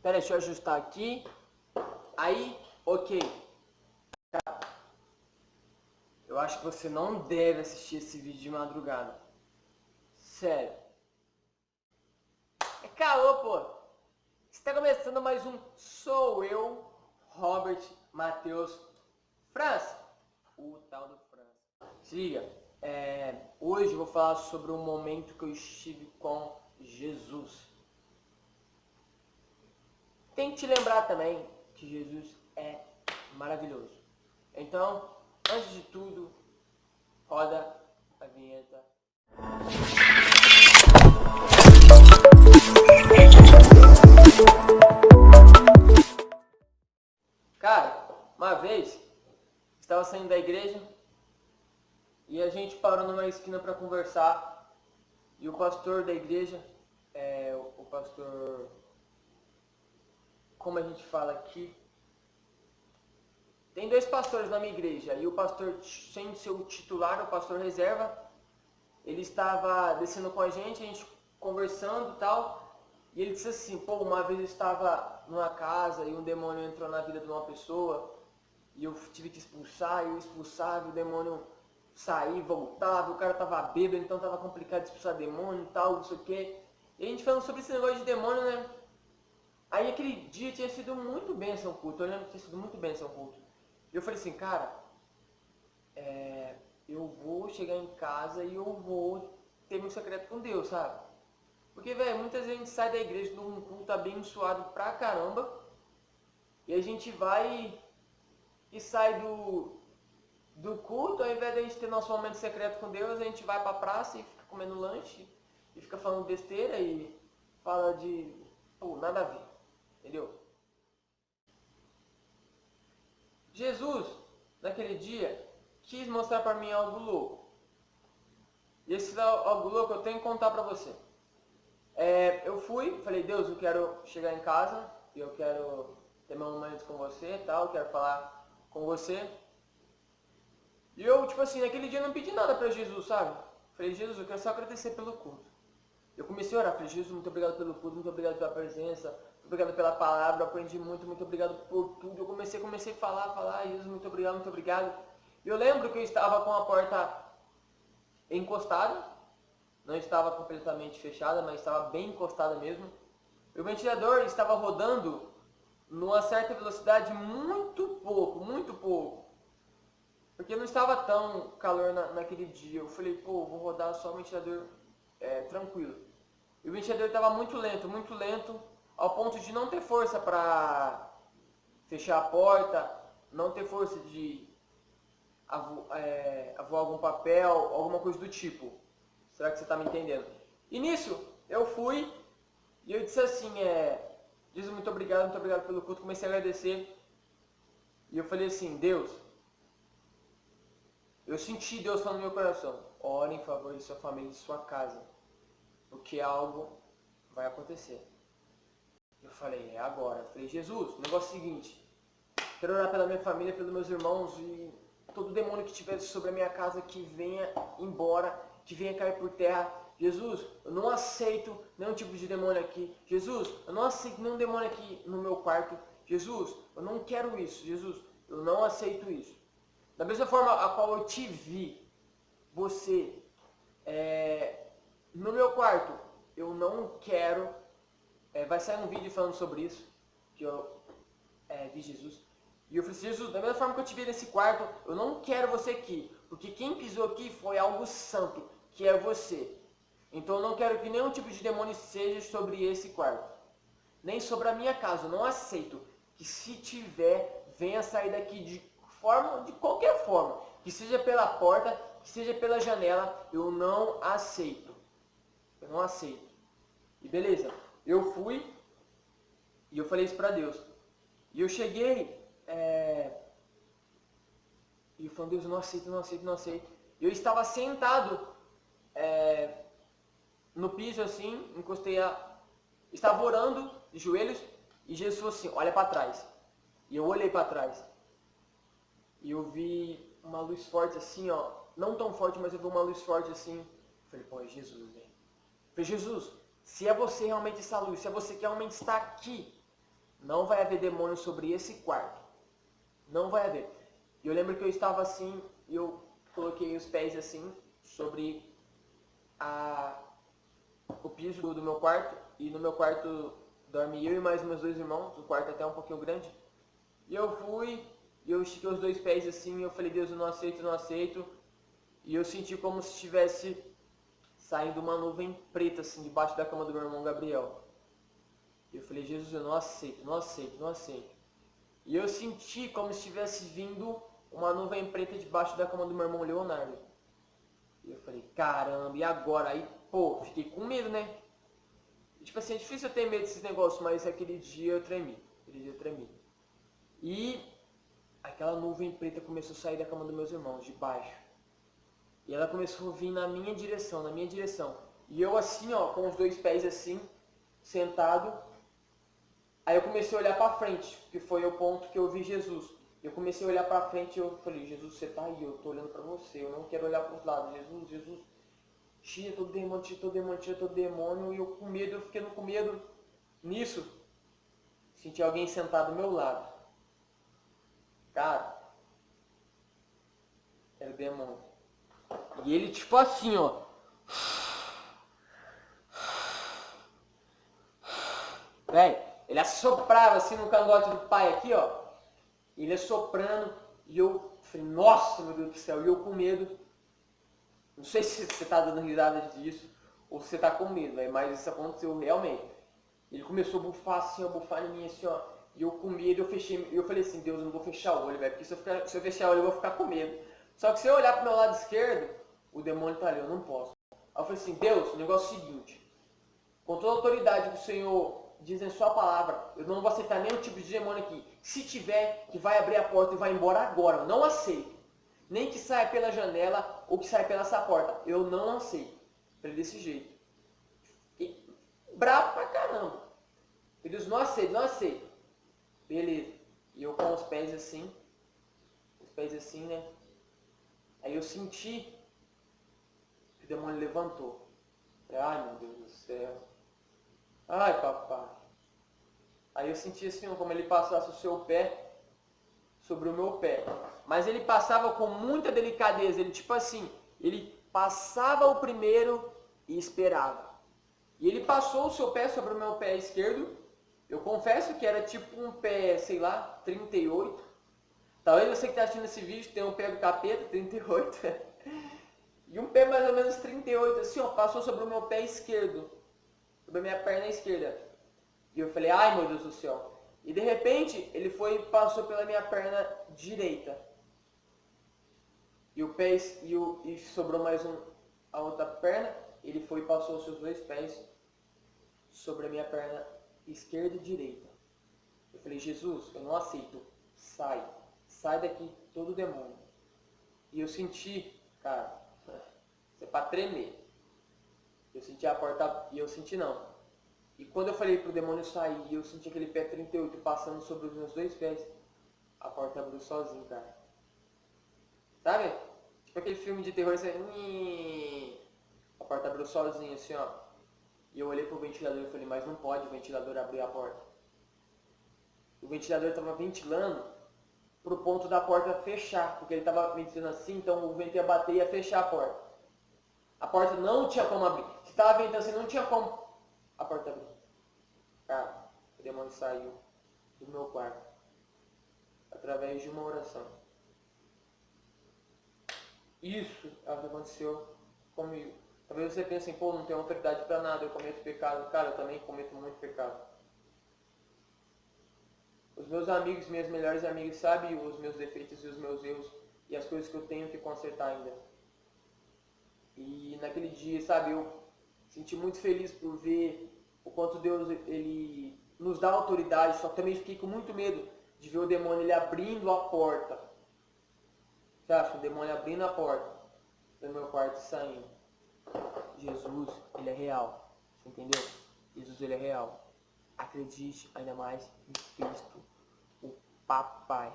Pera aí, deixa eu ajustar aqui. Aí, ok. Eu acho que você não deve assistir esse vídeo de madrugada. Sério. É caô, pô. Está começando mais um Sou Eu, Robert Matheus França. O tal do França. Se liga, hoje eu vou falar sobre um momento que eu estive com Jesus. Tem que te lembrar também que Jesus é maravilhoso. Então, antes de tudo, roda a vinheta. Cara, uma vez, estava saindo da igreja e a gente parou numa esquina para conversar e o pastor da igreja, o pastor, como a gente fala aqui, tem dois pastores na minha igreja e o pastor, sem ser o titular, o pastor reserva, ele estava descendo com a gente conversando e tal, e ele disse assim, pô, uma vez eu estava numa casa e um demônio entrou na vida de uma pessoa e eu tive que expulsar, e eu expulsava, e o demônio saía, voltava, o cara tava bêbado, então tava complicado de expulsar demônio e tal, não sei o quê. E a gente falando sobre esse negócio de demônio, né? Aí aquele dia tinha sido muito bênção o culto, eu lembro que tinha sido muito bênção o culto. E eu falei assim, cara, eu vou chegar em casa e eu vou ter meu secreto com Deus, sabe? Porque, velho, muitas vezes a gente sai da igreja de um culto abençoado pra caramba, e a gente vai e sai do culto, ao invés de a gente ter nosso momento secreto com Deus, a gente vai pra praça e fica comendo lanche, e fica falando besteira e fala de, pô, nada a ver, entendeu? Jesus, naquele dia, quis mostrar pra mim algo louco. E esse algo louco eu tenho que contar pra você. Eu falei, Deus, eu quero chegar em casa, eu quero ter meu momento com você e tal, eu quero falar com você. E eu, tipo assim, naquele dia eu não pedi nada pra Jesus, sabe? Falei, Jesus, eu quero só agradecer pelo culto. Eu comecei a orar, falei, Jesus, muito obrigado pelo culto, muito obrigado pela presença, muito obrigado pela palavra, eu aprendi muito obrigado por tudo. Eu comecei a falar, Jesus, muito obrigado, muito obrigado. E eu lembro que eu estava com a porta encostada, não estava completamente fechada, mas estava bem encostada mesmo. E o ventilador estava rodando numa certa velocidade muito pouco. Porque não estava tão calor naquele dia. Eu falei, pô, vou rodar só o ventilador tranquilo. E o ventilador estava muito lento, ao ponto de não ter força para fechar a porta, não ter força de avoar algum papel, alguma coisa do tipo. Será que você está me entendendo? E nisso, eu fui e eu disse assim, Jesus, muito obrigado pelo culto. Comecei a agradecer. E eu falei assim, Deus, eu senti Deus falando no meu coração, ore em favor de sua família e de sua casa, porque algo vai acontecer. Eu falei, é agora. Eu falei, Jesus, o negócio é o seguinte, quero orar pela minha família, pelos meus irmãos e todo demônio que estiver sobre a minha casa que venha embora, que venha cair por terra. Jesus, eu não aceito nenhum tipo de demônio aqui. Jesus, eu não aceito nenhum demônio aqui no meu quarto. Jesus, eu não quero isso. Jesus, eu não aceito isso. Da mesma forma a qual eu te vi, você, no meu quarto, eu não quero, vai sair um vídeo falando sobre isso, que eu vi Jesus. E eu falei assim, Jesus, da mesma forma que eu te vi nesse quarto, eu não quero você aqui, porque quem pisou aqui foi algo santo, que é você. Então eu não quero que nenhum tipo de demônio seja sobre esse quarto, nem sobre a minha casa. Eu não aceito que se tiver, venha sair daqui de qualquer forma, que seja pela porta, que seja pela janela, eu não aceito. Eu não aceito. E beleza, eu fui e eu falei isso pra Deus. E eu cheguei, e eu falei, Deus, eu não aceito. E eu estava sentado no piso assim, estava orando de joelhos, e Jesus falou assim, olha para trás. E eu olhei para trás. E eu vi uma luz forte assim, ó, não tão forte, mas eu vi uma luz forte assim. Falei, pô, é Jesus, velho. Falei, Jesus, se é você realmente essa luz, se é você que realmente está aqui, Não vai haver demônio sobre esse quarto. Não vai haver. E eu lembro que eu estava assim, e eu coloquei os pés assim, sobre o piso do meu quarto. E no meu quarto dorme eu e mais meus dois irmãos, o quarto até um pouquinho grande. E eu fui, e eu estiquei os dois pés assim, e eu falei, Deus, eu não aceito, não aceito. E eu senti como se estivesse saindo uma nuvem preta assim, debaixo da cama do meu irmão Gabriel. E eu falei, Jesus, eu não aceito, não aceito, não aceito. E eu senti como se estivesse vindo uma nuvem preta debaixo da cama do meu irmão Leonardo. E eu falei, caramba, e agora? Aí, pô, fiquei com medo, né? E, tipo assim, é difícil eu ter medo desses negócios, mas aquele dia eu tremi. Aquele dia eu tremi. E aquela nuvem preta começou a sair da cama dos meus irmãos, de baixo. E ela começou a vir na minha direção, na minha direção. E eu assim, ó, com os dois pés assim, sentado. Aí eu comecei a olhar para frente, que foi o ponto que eu vi Jesus. Eu comecei a olhar para frente e eu falei, Jesus, você tá aí, eu tô olhando para você, eu não quero olhar para os lados. Jesus, Jesus, tira todo demônio, tira todo demônio, tira todo demônio. E eu com medo, eu fiquei com medo. Nisso, senti alguém sentado do meu lado. Cara, era o demônio. E ele tipo assim, ó. Velho, ele assoprava assim no cangote do pai aqui, ó. Ele assoprando. E eu falei, nossa, meu Deus do céu. E eu com medo. Não sei se você tá dando risada disso ou se você tá com medo, véio, mas isso aconteceu realmente. Ele começou a bufar assim, a bufar em mim assim, ó. E eu com medo, eu falei assim, Deus, eu não vou fechar o olho, velho. Porque se eu fechar o olho, eu vou ficar com medo. Só que se eu olhar pro meu lado esquerdo, o demônio tá ali, eu não posso. Aí eu falei assim, Deus, o negócio é o seguinte. Com toda a autoridade que o Senhor diz em sua palavra, eu não vou aceitar nenhum tipo de demônio aqui. Se tiver, que vai abrir a porta e vai embora agora. Eu não aceito. Nem que saia pela janela ou que saia pela essa porta. Eu não aceito. Falei desse jeito. E bravo pra caramba. Ele disse, não aceito, não aceito. Beleza. E eu com os pés assim, né? Aí eu senti que o demônio levantou. Falei, ai meu Deus do céu. Ai papai. Aí eu senti assim, como ele passasse o seu pé sobre o meu pé. Mas ele passava com muita delicadeza. Ele tipo assim, ele passava o primeiro e esperava. E ele passou o seu pé sobre o meu pé esquerdo. Eu confesso que era tipo um pé, sei lá, 38. Talvez você que está assistindo esse vídeo tenha um pé do capeta, 38. E um pé mais ou menos 38, assim, ó, passou sobre o meu pé esquerdo. Sobre a minha perna esquerda. E eu falei, ai meu Deus do céu. E de repente, ele foi e passou pela minha perna direita. E o pé e sobrou mais a outra perna. Ele foi e passou os seus dois pés sobre a minha perna esquerda e direita. Eu falei, Jesus, eu não aceito. Sai. Sai daqui todo demônio. E eu senti, cara, isso é pra tremer. Eu senti a porta, e eu senti não. E quando eu falei pro demônio sair, e eu senti aquele pé 38 passando sobre os meus dois pés, a porta abriu sozinho, cara. Sabe? Tipo aquele filme de terror, assim, a porta abriu sozinho, assim, ó. E eu olhei pro ventilador e falei, mas não pode o ventilador abrir a porta. O ventilador estava ventilando pro ponto da porta fechar, porque ele estava ventilando assim, então o vento ia bater e ia fechar a porta. A porta não tinha como abrir. Se estava ventando assim, não tinha como a porta abrir. Cara, o demônio saiu do meu quarto através de uma oração. Isso é o que aconteceu comigo. Talvez você pense assim, pô, não tenho autoridade para nada, eu cometo pecado. Cara, eu também cometo muito pecado. Os meus amigos, minhas melhores amigas, sabem os meus defeitos e os meus erros e as coisas que eu tenho que consertar ainda. E naquele dia, sabe, eu senti muito feliz por ver o quanto Deus ele nos dá autoridade, só que também fiquei com muito medo de ver o demônio ele abrindo a porta. Você acha? O demônio abrindo a porta do meu quarto e saindo. Jesus, ele é real. Você entendeu? Jesus, ele é real. Acredite ainda mais em Cristo, o Papai.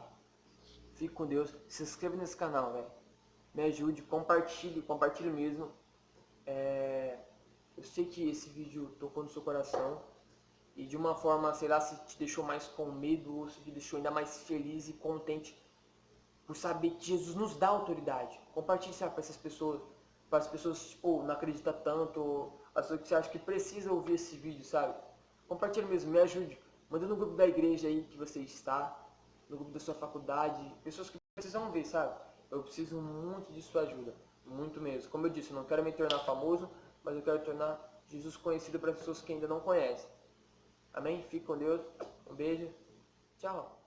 Fique com Deus. Se inscreva nesse canal, velho. Me ajude, compartilhe mesmo. Eu sei que esse vídeo tocou no seu coração. e de uma forma, sei lá, se te deixou mais com medo ou se te deixou ainda mais feliz e contente por saber que Jesus nos dá autoridade. Compartilhe, sabe, para essas pessoas, para as pessoas que tipo, não acreditam tanto, ou as pessoas que você acha que precisa ouvir esse vídeo, sabe? Compartilhe mesmo, me ajude. Manda no grupo da igreja aí que você está, no grupo da sua faculdade, pessoas que precisam ver, sabe? Eu preciso muito de sua ajuda, muito mesmo. Como eu disse, eu não quero me tornar famoso, mas eu quero tornar Jesus conhecido para pessoas que ainda não conhecem. Amém? Fique com Deus, um beijo, tchau.